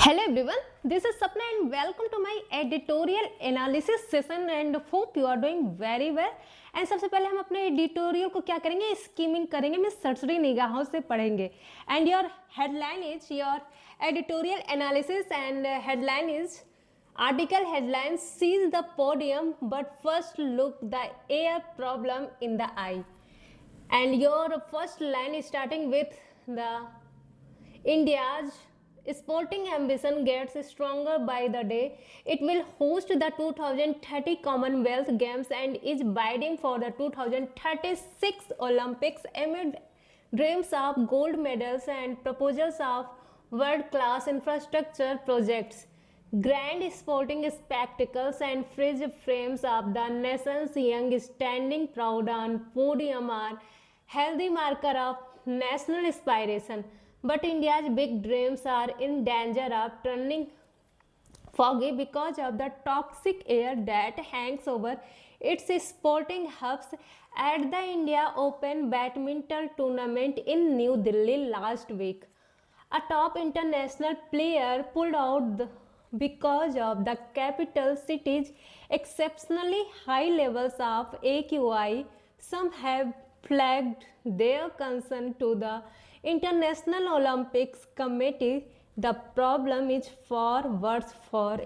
Hello everyone, this is Sapna and welcome to my editorial analysis session and hope you are doing very well. And सबसे पहले हम अपने editorial को क्या करेंगे, स्कीमिंग करेंगे, मैं सरसरी निगाहों से पढ़ेंगे. And your headline is your editorial analysis and headline is article headline sees the podium but first look the air problem in the eye. And your first line is starting with the India's sporting ambition gets stronger by the day. It will host the 2030 Commonwealth Games and is bidding for the 2036 Olympics amid dreams of gold medals and proposals of world-class infrastructure projects. Grand sporting spectacles and freeze frames of the nation's young standing proud on podium are healthy marker of national aspiration. But India's big dreams are in danger of turning foggy because of the toxic air that hangs over its sporting hubs at the India Open badminton tournament in New Delhi last week. A top international player pulled out because of the capital city's exceptionally high levels of AQI. Some have flagged their concern to the International Olympics Committee. The problem is far worse for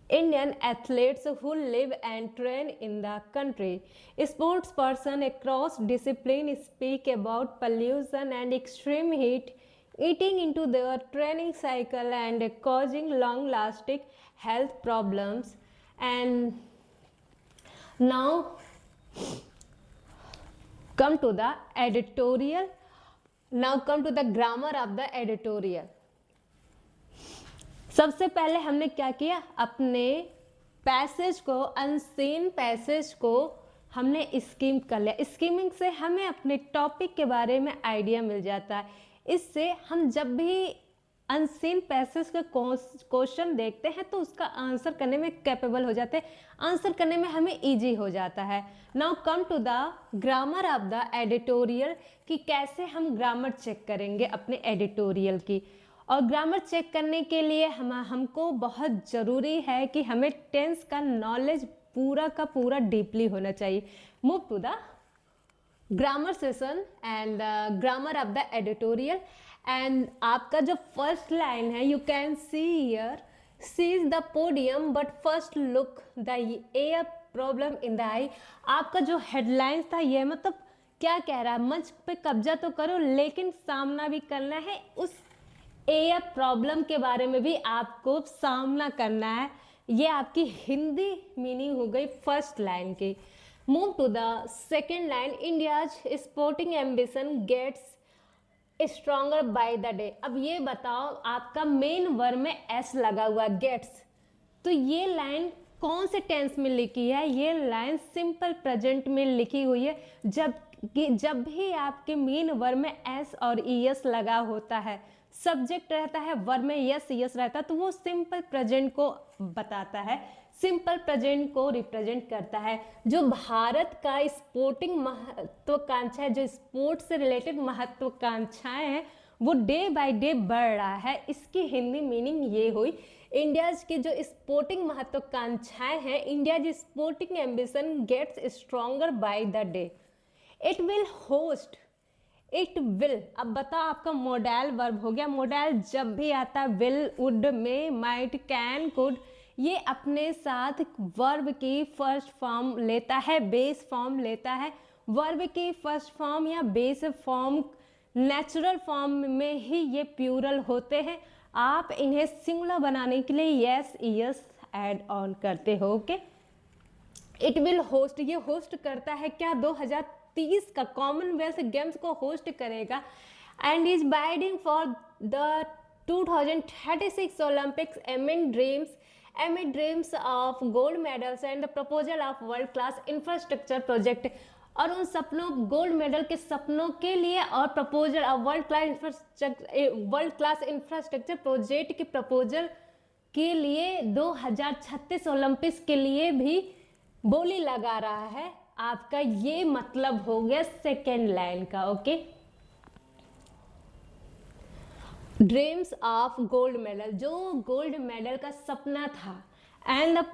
Indian athletes who live and train in the country. Sportspersons across disciplines speak about pollution and extreme heat eating into their training cycle and causing long-lasting health problems. And now come to the editorial. Now come to the grammar of the editorial. सबसे पहले हमने क्या किया, अपने passage को, unseen passage को हमने scheme कर लिया. स्कीमिंग से हमें अपने टॉपिक के बारे में आइडिया मिल जाता है. इससे हम जब भी अनसीन पैसेज का क्वेश्चन देखते हैं तो उसका आंसर करने में कैपेबल हो जाते हैं, आंसर करने में हमें इजी हो जाता है. Now come to the grammar of the editorial, कि कैसे हम ग्रामर चेक करेंगे अपने एडिटोरियल की. और ग्रामर चेक करने के लिए हमको बहुत ज़रूरी है कि हमें टेंस का नॉलेज पूरा का पूरा डीपली होना चाहिए. Move to the grammar session and grammar of the editorial. And आपका जो फर्स्ट लाइन है, you can see here, seize the podium but first look the air problem in the eye. आपका जो हेडलाइंस था ये मतलब क्या कह रहा है, मंच पे कब्जा तो करो लेकिन सामना भी करना है, उस एयर प्रॉब्लम के बारे में भी आपको सामना करना है. ये आपकी हिंदी मीनिंग हो गई फर्स्ट लाइन की. Move to the second line, India's sporting ambition gets stronger by the day. अब ये बताओ, आपका मेन वर्ब में एस लगा हुआ गेट्स, तो ये लाइन कौन से टेंस में लिखी है? ये लाइन सिंपल प्रेजेंट में लिखी हुई है. जब भी आपके मेन वर्ब में एस और ईएस लगा होता है, सब्जेक्ट रहता है, वर्ब में यस यस रहता है, तो वो सिंपल प्रेजेंट को बताता है, सिंपल प्रेजेंट को रिप्रेजेंट करता है. जो भारत का स्पोर्टिंग महत्वाकांक्षा है, जो स्पोर्ट्स से रिलेटेड महत्वाकांक्षाएं हैं, वो डे बाय डे बढ़ रहा है. इसकी हिंदी मीनिंग ये हुई, इंडियाज की जो स्पोर्टिंग महत्वाकांक्षाएं हैं, India's sporting ambition gets stronger by the day. It will host, it will. अब बताओ, आपका मोडाइल वर्ब हो गया. मोडाइल जब भी आता है, will, would, may, might, can, could, ये अपने साथ वर्ब की फर्स्ट फॉर्म लेता है, बेस फॉर्म लेता है. वर्ब की फर्स्ट फॉर्म या बेस फॉर्म नेचुरल फॉर्म में ही ये प्लूरल होते हैं. आप इन्हें सिंगुलर बनाने के लिए यस यस ऐड ऑन करते हो. ओके, इट विल होस्ट, ये होस्ट करता है क्या, 2030 का कॉमनवेल्थ गेम्स को होस्ट करेगा. And is biding for the 2036 Olympics amid dreams of gold medals and the proposal of world class infrastructure project. और उन सपनों, गोल्ड मेडल के सपनों के लिए और proposal of world class infrastructure project के प्रपोजल के लिए 2036 ओलंपिक्स के लिए भी बोली लगा रहा है. आपका ये मतलब हो गया सेकेंड लाइन का. Okay, dreams of gold medal, जो गोल्ड मेडल का सपना था, and the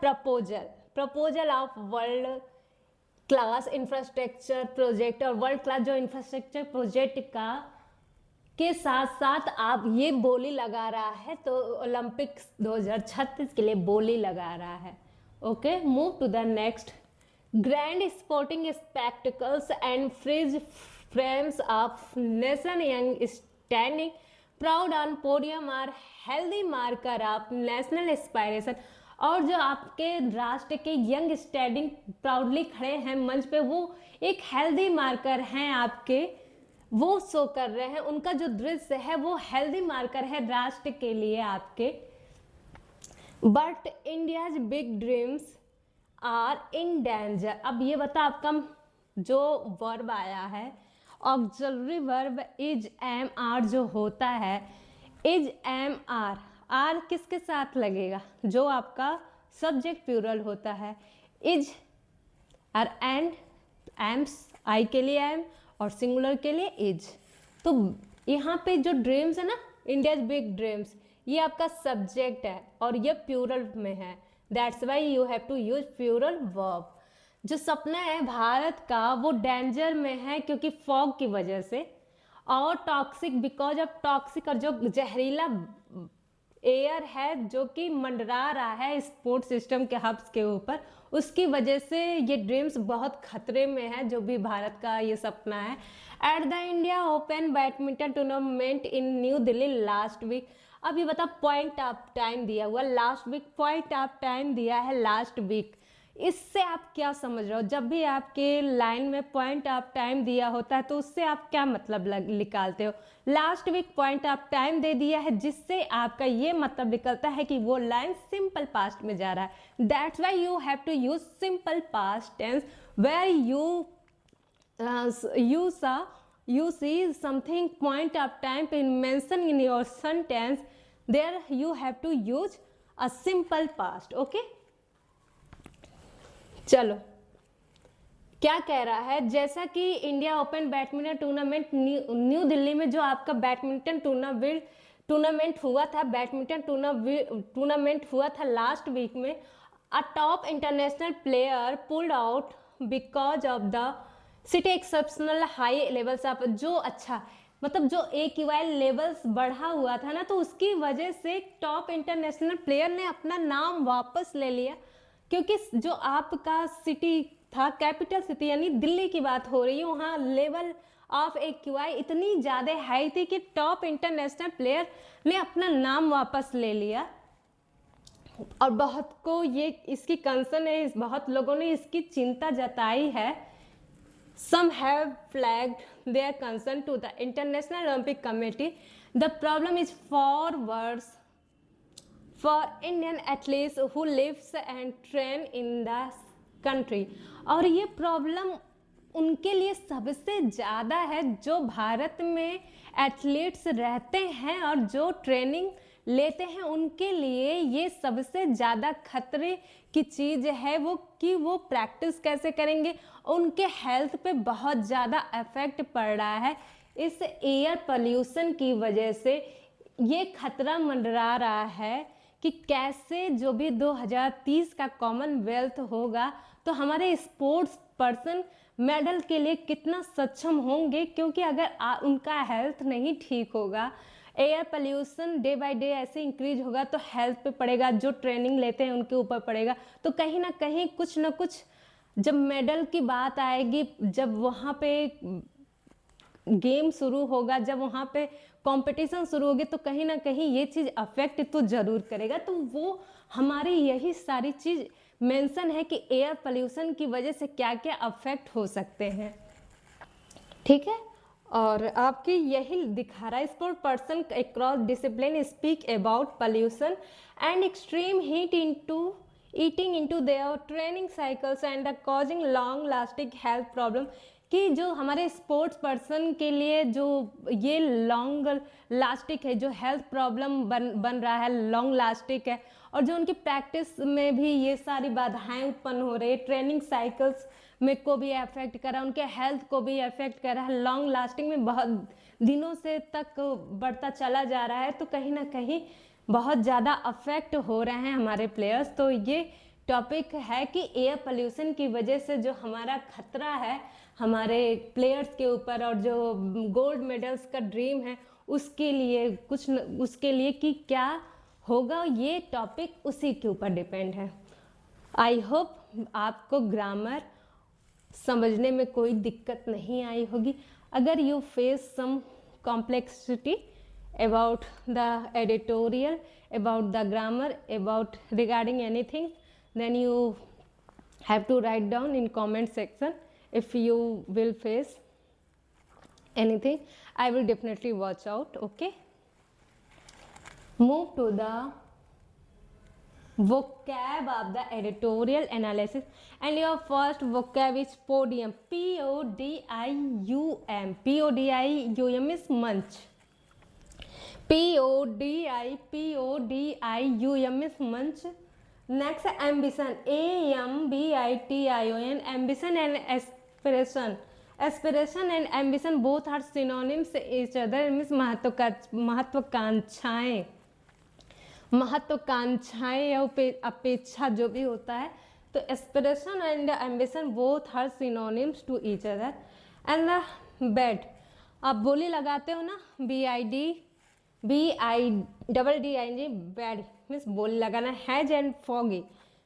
proposal of world class infrastructure project, और वर्ल्ड क्लास जो इंफ्रास्ट्रक्चर प्रोजेक्ट का के साथ साथ आप ये बोली लगा रहा है, तो ओलंपिक्स 2036 के लिए बोली लगा रहा है। Okay, move to the next. Grand sporting spectacles and freeze frames of nation young standing proud on podium are healthy marker of national aspiration. और जो आपके राष्ट्र के यंग स्टैंडिंग प्राउडली खड़े हैं मंच पे, वो एक हेल्दी मार्कर हैं आपके, वो शो कर रहे हैं। उनका जो दृश्य है वो हेल्दी मार्कर है राष्ट्र के लिए आपके। But India's big dreams are in danger. अब ये बता, आपका जो वर्ब आया है auxiliary verb is am are जो होता है, इज एम आर, आर किसके साथ लगेगा? जो आपका सब्जेक्ट प्लूरल होता है, इज और एंड, एम्स, आई के लिए एम और सिंगुलर के लिए इज। तो यहाँ पे जो ड्रीम्स है ना, इंडियाज बिग ड्रीम्स, ये आपका सब्जेक्ट है और ये प्लूरल में है, that's why you have to use plural verb. जो सपना है भारत का वो डेंजर में है क्योंकि फॉग की वजह से, और टॉक्सिक बिकॉज ऑफ टॉक्सिक, और जो जहरीला एयर है जो कि मंडरा रहा है स्पोर्ट्स सिस्टम के हब्स के ऊपर, उसकी वजह से ये ड्रीम्स बहुत खतरे में है, जो भी भारत का ये सपना है। At the India open badminton tournament in New Delhi last week. अब ये बता, पॉइंट ऑफ टाइम दिया हुआ last week, point of time दिया है लास्ट वीक। इससे आप क्या समझ रहे हो? जब भी आपके लाइन में पॉइंट ऑफ टाइम दिया होता है तो उससे आप क्या मतलब निकालते हो? Last week point of time दे दिया है, जिससे आपका ये मतलब निकलता है कि वो लाइन सिंपल पास्ट में जा रहा है। That's why you have to use simple past tense where you see something point of time been mentioned in your sentence, there you have to use a simple past. okay, चलो क्या कह रहा है, जैसा कि India open badminton tournament new Delhi में जो आपका बैडमिंटन टूर्नामेंट हुआ था, बैडमिंटन टूर्नामेंट हुआ था लास्ट वीक में, अ top international player pulled out because of the city exceptional high levels of, जो अच्छा मतलब जो AQI लेवल्स बढ़ा हुआ था ना, तो उसकी वजह से टॉप इंटरनेशनल प्लेयर ने अपना नाम वापस ले लिया, क्योंकि जो आपका सिटी था, कैपिटल सिटी यानी दिल्ली की बात हो रही है, वहाँ लेवल ऑफ AQI इतनी ज़्यादा हाई थी कि टॉप इंटरनेशनल प्लेयर ने अपना नाम वापस ले लिया। और बहुत को ये इसकी कंसर्न है, बहुत लोगों ने इसकी चिंता जताई है। Some have flagged their concern to the International Olympic Committee. The problem is far worse for Indian athletes who lives and train in the country. और ये प्रॉब्लम उनके लिए सबसे ज़्यादा है जो भारत में एथलीट्स रहते हैं और जो ट्रेनिंग लेते हैं, उनके लिए ये सबसे ज़्यादा खतरे की चीज़ है वो कि वो प्रैक्टिस कैसे करेंगे, उनके हेल्थ पे बहुत ज़्यादा इफेक्ट पड़ रहा है। इस एयर पोल्यूशन की वजह से ये खतरा मंडरा रहा है कि कैसे जो भी 2030 का कॉमनवेल्थ होगा तो हमारे स्पोर्ट्स पर्सन मेडल के लिए कितना सक्षम होंगे, क्योंकि अगर उनका हेल्थ नहीं ठीक होगा, air pollution day by day ऐसे इंक्रीज होगा तो हेल्थ पे पड़ेगा, जो ट्रेनिंग लेते हैं उनके ऊपर पड़ेगा, तो कहीं ना कहीं कुछ ना कुछ जब मेडल की बात आएगी, जब वहाँ पे गेम शुरू होगा, जब वहाँ पे कंपटीशन शुरू होगी, तो कहीं ना कहीं ये चीज़ अफेक्ट तो ज़रूर करेगा। तो वो हमारी यही सारी चीज़ मेंशन है कि एयर पोल्यूशन की वजह से क्या क्या अफेक्ट हो सकते हैं, ठीक है। और आपकी यही दिखा रहा है, sport person across discipline speak about pollution and extreme heat eating into their training cycles and causing long lasting health problem, कि जो हमारे स्पोर्ट्स पर्सन के लिए जो ये लॉन्ग लास्टिक है, जो हेल्थ प्रॉब्लम बन रहा है, लॉन्ग लास्टिक है, और जो उनकी प्रैक्टिस में भी ये सारी बाधाएं उत्पन्न हो रही है, ट्रेनिंग साइकिल्स में को भी अफेक्ट कर रहा है, उनके हेल्थ को भी अफेक्ट कर रहा है, लॉन्ग लास्टिंग में बहुत दिनों से तक बढ़ता चला जा रहा है, तो कहीं ना कहीं बहुत ज़्यादा अफेक्ट हो रहे हैं हमारे प्लेयर्स। तो ये टॉपिक है कि एयर पोल्यूशन की वजह से जो हमारा खतरा है हमारे प्लेयर्स के ऊपर और जो गोल्ड मेडल्स का ड्रीम है उसके लिए उसके लिए कि क्या होगा, ये टॉपिक उसी के ऊपर डिपेंड है। आई होप आपको ग्रामर समझने में कोई दिक्कत नहीं आई होगी। अगर you face some complexity about the editorial, about the grammar, about regarding anything, then you have to write down in comment section. If you will face anything, I will definitely watch out. Okay, move to the vocab of the editorial analysis, and your first vocab is podium. P-O-D-I-U-M. P-O-D-I-U-M is munch. P-O-D-I-U-M is munch. Next, ambition. A-M-B-I-T-I-O-N. Ambition and aspiration. Aspiration and ambition both are synonyms to each other. It means महत्वाकांक्षाएं, महत्वाकांक्षाएं या अपेक्षा जो भी होता है, तो aspiration and ambition both are synonyms to each other. And bad, आप बोली लगाते हो ना, BIDDING, बैड मीन्स बोली लगाना। हैज एंड फॉगी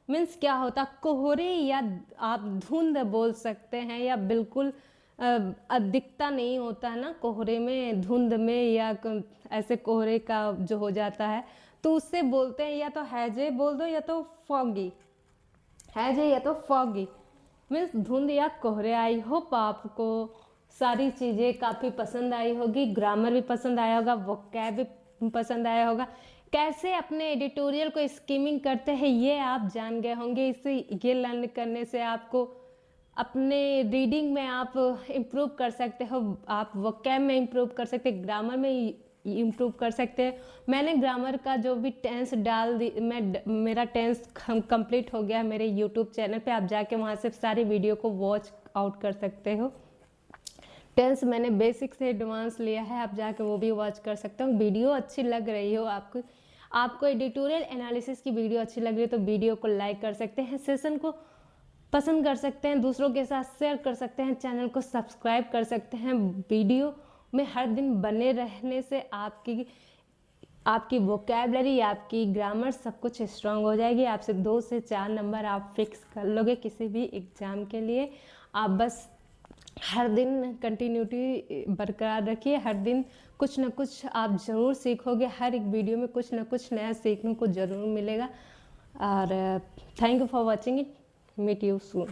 मीन्स क्या होता, कोहरे या आप धुंध बोल सकते हैं, या बिल्कुल दिखता नहीं होता है ना कोहरे में, धुंध में, या ऐसे कोहरे का जो हो जाता है तो उससे बोलते हैं या तो हैजे बोल दो या तो फॉगी, हैजे या तो फॉगी मीन्स धुंध या कोहरे। आई होप आपको सारी चीज़ें काफ़ी पसंद आई होगी, ग्रामर भी पसंद आया होगा, वोकैब भी पसंद आया होगा, कैसे अपने एडिटोरियल को स्कीमिंग करते हैं ये आप जान गए होंगे। इसे ये लर्न करने से आपको अपने रीडिंग में आप इम्प्रूव कर सकते हो, आप वोकैब में इम्प्रूव कर सकते हैं, ग्रामर में इम्प्रूव कर सकते हैं। मैंने ग्रामर का जो भी टेंस डाल दी, मेरा टेंस कंप्लीट हो गया मेरे यूट्यूब चैनल पे, आप जाके वहाँ से सारी वीडियो को वॉच आउट कर सकते हो। टेंस मैंने बेसिक से एडवांस लिया है, आप जाके वो भी वॉच कर सकते हो। वीडियो अच्छी लग रही हो आपको एडिटोरियल एनालिसिस की वीडियो अच्छी लग रही है तो वीडियो को लाइक कर सकते हैं, सेशन को पसंद कर सकते हैं, दूसरों के साथ शेयर कर सकते हैं, चैनल को सब्सक्राइब कर सकते हैं। वीडियो में हर दिन बने रहने से आपकी वोकैबलरी, आपकी ग्रामर सब कुछ स्ट्रांग हो जाएगी। आपसे 2 से 4 नंबर आप फिक्स कर लोगे किसी भी एग्ज़ाम के लिए। आप बस हर दिन कंटिन्यूटी बरकरार रखिए, हर दिन कुछ ना कुछ आप ज़रूर सीखोगे, हर एक वीडियो में कुछ ना कुछ नया सीखने को ज़रूर मिलेगा। और thank you for watching it, meet you soon.